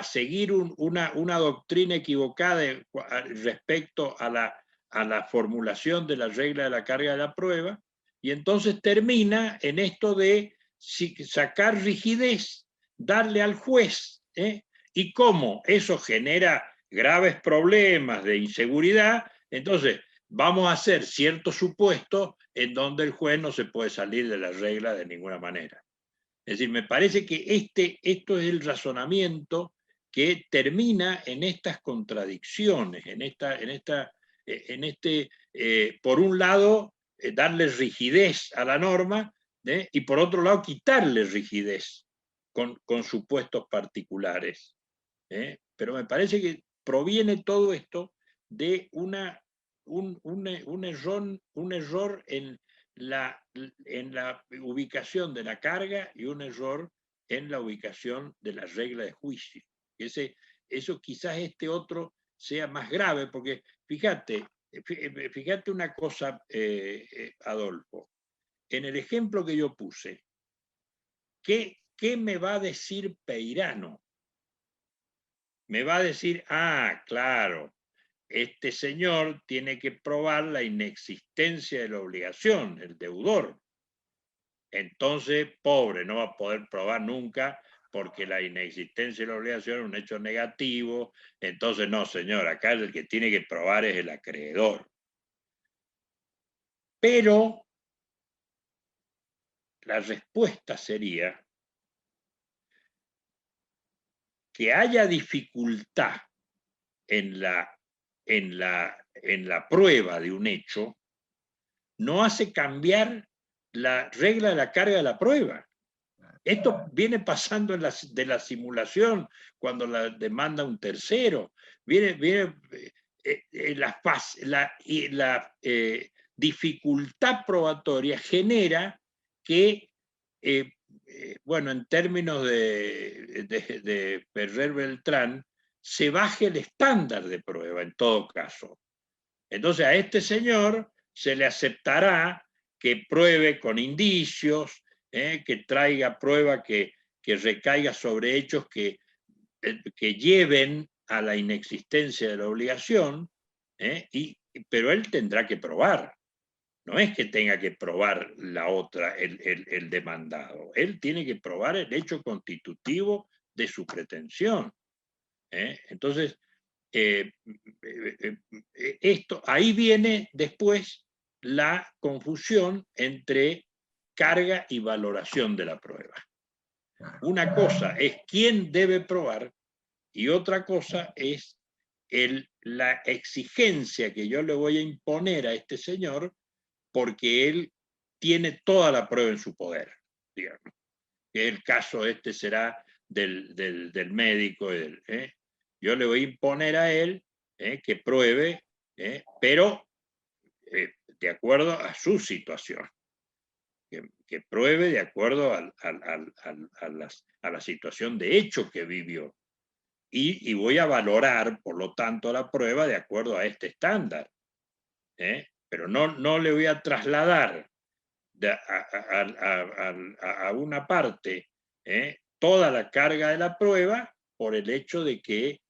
seguir una doctrina equivocada respecto a la formulación de la regla de la carga de la prueba, y entonces termina en esto de sacar rigidez, darle al juez, y como eso genera graves problemas de inseguridad, entonces vamos a hacer ciertos supuestos en donde el juez no se puede salir de la regla de ninguna manera. Es decir, me parece que esto es el razonamiento que termina en estas contradicciones, en esta por un lado, darle rigidez a la norma, y por otro lado, quitarle rigidez con supuestos particulares. Pero me parece que proviene todo esto de un error en la ubicación de la carga y un error en la ubicación de la regla de juicio. Eso quizás este otro sea más grave, porque fíjate una cosa, Adolfo, en el ejemplo que yo puse, ¿qué me va a decir Peirano? Me va a decir, claro, este señor tiene que probar la inexistencia de la obligación, el deudor. Entonces, pobre, no va a poder probar nunca porque la inexistencia de la obligación es un hecho negativo. Entonces, no, señor, acá el que tiene que probar es el acreedor. Pero la respuesta sería que haya dificultad en la prueba de un hecho, no hace cambiar la regla de la carga de la prueba. Esto viene pasando de la simulación, cuando la demanda un tercero. La dificultad probatoria genera que, bueno, en términos de Ferrer Beltrán, se baje el estándar de prueba en todo caso. Entonces a este señor se le aceptará que pruebe con indicios, que traiga prueba que recaiga sobre hechos que lleven a la inexistencia de la obligación, pero él tendrá que probar. No es que tenga que probar la otra, el demandado. Él tiene que probar el hecho constitutivo de su pretensión. Entonces, ahí viene después la confusión entre carga y valoración de la prueba. Una cosa es quién debe probar y otra cosa es la exigencia que yo le voy a imponer a este señor porque él tiene toda la prueba en su poder, digamos. El caso será del médico. Yo le voy a imponer a él que pruebe, pero de acuerdo a su situación. Que pruebe de acuerdo a la situación de hecho que vivió. Y voy a valorar, por lo tanto, la prueba de acuerdo a este estándar. Pero no le voy a trasladar a una parte toda la carga de la prueba por el hecho de que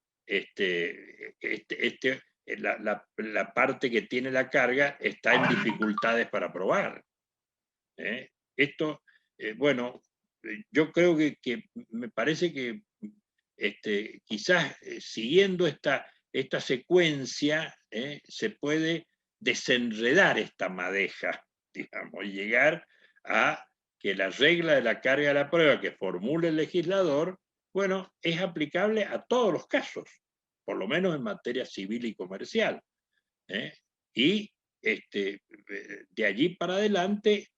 la parte que tiene la carga está en dificultades para probar. Esto, bueno, yo creo que me parece que quizás siguiendo esta secuencia se puede desenredar esta madeja, digamos, y llegar a que la regla de la carga de la prueba que formule el legislador, bueno, es aplicable a todos los casos, por lo menos en materia civil y comercial. Y de allí para adelante,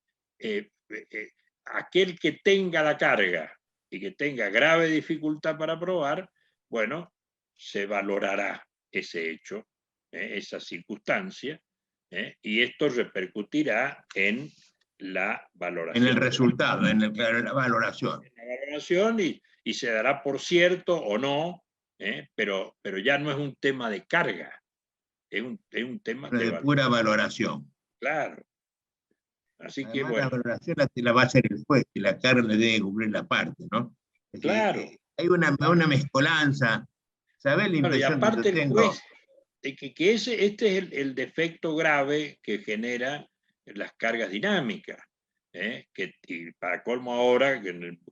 aquel que tenga la carga y que tenga grave dificultad para probar, bueno, se valorará ese hecho, esa circunstancia, y esto repercutirá en la valoración. En el resultado, en la valoración. En la valoración y se dará por cierto o no, pero ya no es un tema de carga, es un tema de pura valoración. Claro. Así Además, que bueno. la valoración la va a hacer el juez, y la carga le debe cubrir la parte, ¿no? Es claro. Hay una mezcolanza. ¿Sabes la impresión Claro, y aparte que yo tengo? El juez, que este es el defecto grave que genera las cargas dinámicas. Y para colmo ahora,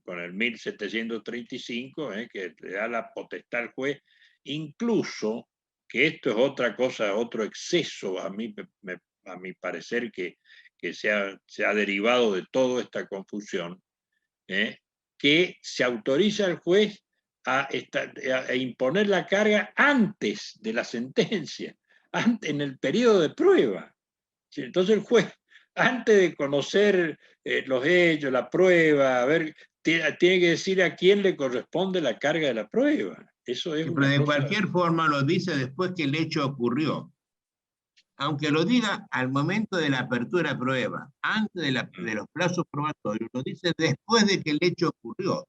con el 1735, que le da la potestad al juez, incluso, que esto es otra cosa, otro exceso, a mi parecer, que se ha derivado de toda esta confusión, que se autoriza al juez a imponer la carga antes de la sentencia. en el periodo de prueba. ¿Sí? Entonces el juez, antes de conocer los hechos, la prueba, a ver, tiene que decir a quién le corresponde la carga de la prueba. Eso es Sí, pero una de cosa... cualquier forma lo dice después que el hecho ocurrió. Aunque lo diga al momento de la apertura de prueba, antes de los plazos probatorios, lo dice después de que el hecho ocurrió.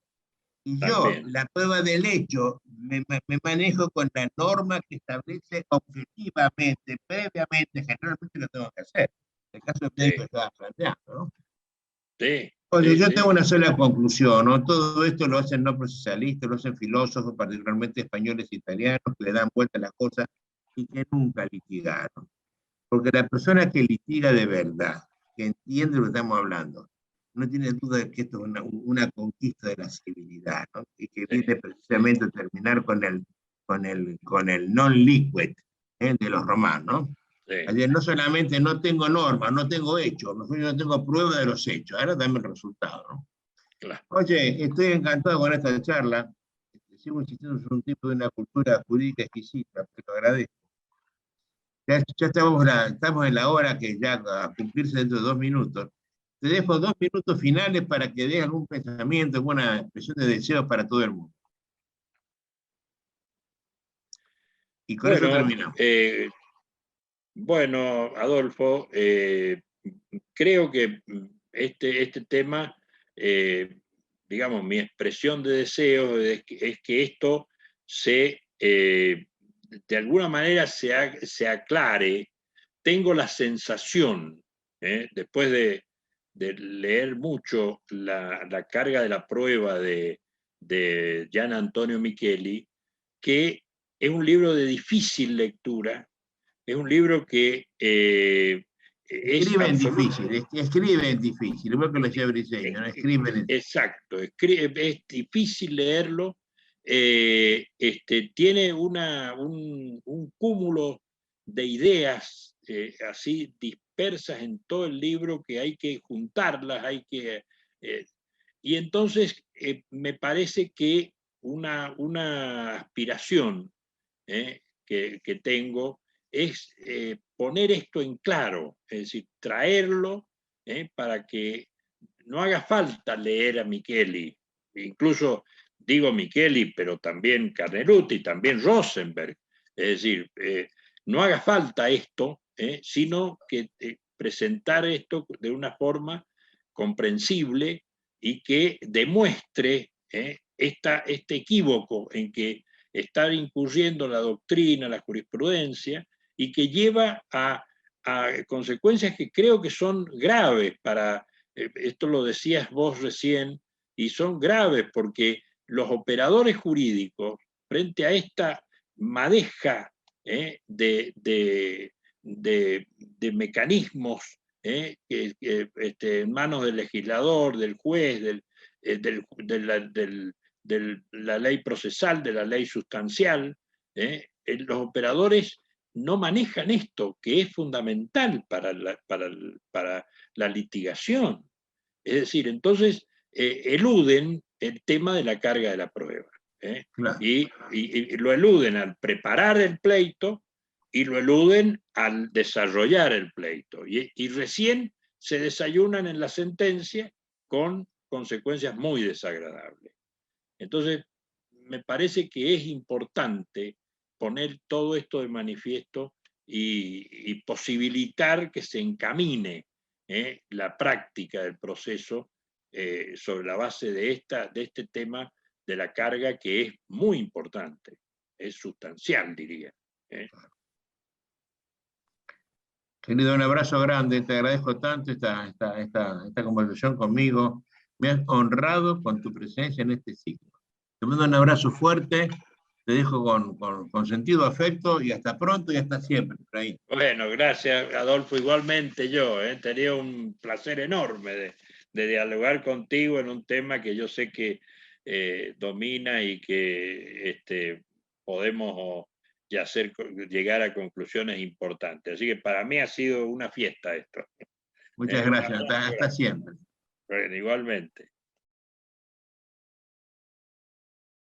Y yo, También. la prueba del hecho, me manejo con la norma que establece objetivamente, previamente, generalmente lo tengo que hacer. En el caso del médico que estaba planteando, ¿no? Sí, Oye, sí, yo sí. tengo una sola conclusión, ¿no? Todo esto lo hacen no procesalistas, lo hacen filósofos, particularmente españoles e italianos, que le dan vuelta a las cosas y que nunca litigaron. Porque la persona que litiga de verdad, que entiende lo que estamos hablando, no tiene duda de que esto es una conquista de la civilidad, ¿no? Y que Sí, viene precisamente a terminar con el non-liquid de los romanos, ¿no? sí, Ayer no solamente no tengo normas, no tengo hechos, no tengo prueba de los hechos, ahora dame el resultado, ¿no? claro. Oye, estoy encantado con esta charla. Sigo insistiendo, es un tipo de una cultura jurídica exquisita, te lo agradezco. Ya estamos en la hora que ya va a cumplirse dentro de 2 minutos. Te dejo 2 minutos finales para que des algún pensamiento, alguna expresión de deseos para todo el mundo. Y con eso Bueno, terminamos. bueno, Adolfo, creo que este tema, digamos, mi expresión de deseo es que esto de alguna manera se aclare. Tengo la sensación, después de leer mucho la carga de la prueba de Gian Antonio Micheli, que es un libro de difícil lectura, es un libro que es Escriben absoluto. difícil, escriben difícil, igual que los briseños, ¿no? Escriben. Exacto, es difícil leerlo, tiene un cúmulo de ideas así dispersas en todo el libro que hay que juntarlas, eh, y entonces me parece que una aspiración que tengo es poner esto en claro, es decir, traerlo para que no haga falta leer a Micheli, incluso digo Micheli, pero también Carneruti, también Rosenberg, es decir, no haga falta esto, sino que presentar esto de una forma comprensible y que demuestre este equívoco en que está incurriendo la doctrina, la jurisprudencia, y que lleva a consecuencias que creo que son graves para, esto lo decías vos recién, y son graves porque los operadores jurídicos, frente a esta madeja de mecanismos en manos del legislador, del juez, de la ley procesal, de la ley sustancial, los operadores no manejan esto, que es fundamental para la litigación. Es decir, entonces eluden el tema de la carga de la prueba. Claro. Y lo eluden al preparar el pleito y lo eluden al desarrollar el pleito. Y recién se desayunan en la sentencia con consecuencias muy desagradables. Entonces, me parece que es importante poner todo esto de manifiesto y posibilitar que se encamine la práctica del proceso sobre la base de este tema de la carga, que es muy importante, es sustancial, diría. Querido, un abrazo grande, te agradezco tanto esta conversación conmigo. Me has honrado con tu presencia en este ciclo. Te mando un abrazo fuerte, te dejo con sentido afecto y hasta pronto y hasta siempre, Efraín. Bueno, gracias, Adolfo. Igualmente yo, tenía un placer enorme de dialogar contigo en un tema que yo sé que domina y que podemos llegar a conclusiones importantes. Así que para mí ha sido una fiesta esto. Muchas Un gracias, abrazo hasta grande. siempre. Bueno, igualmente.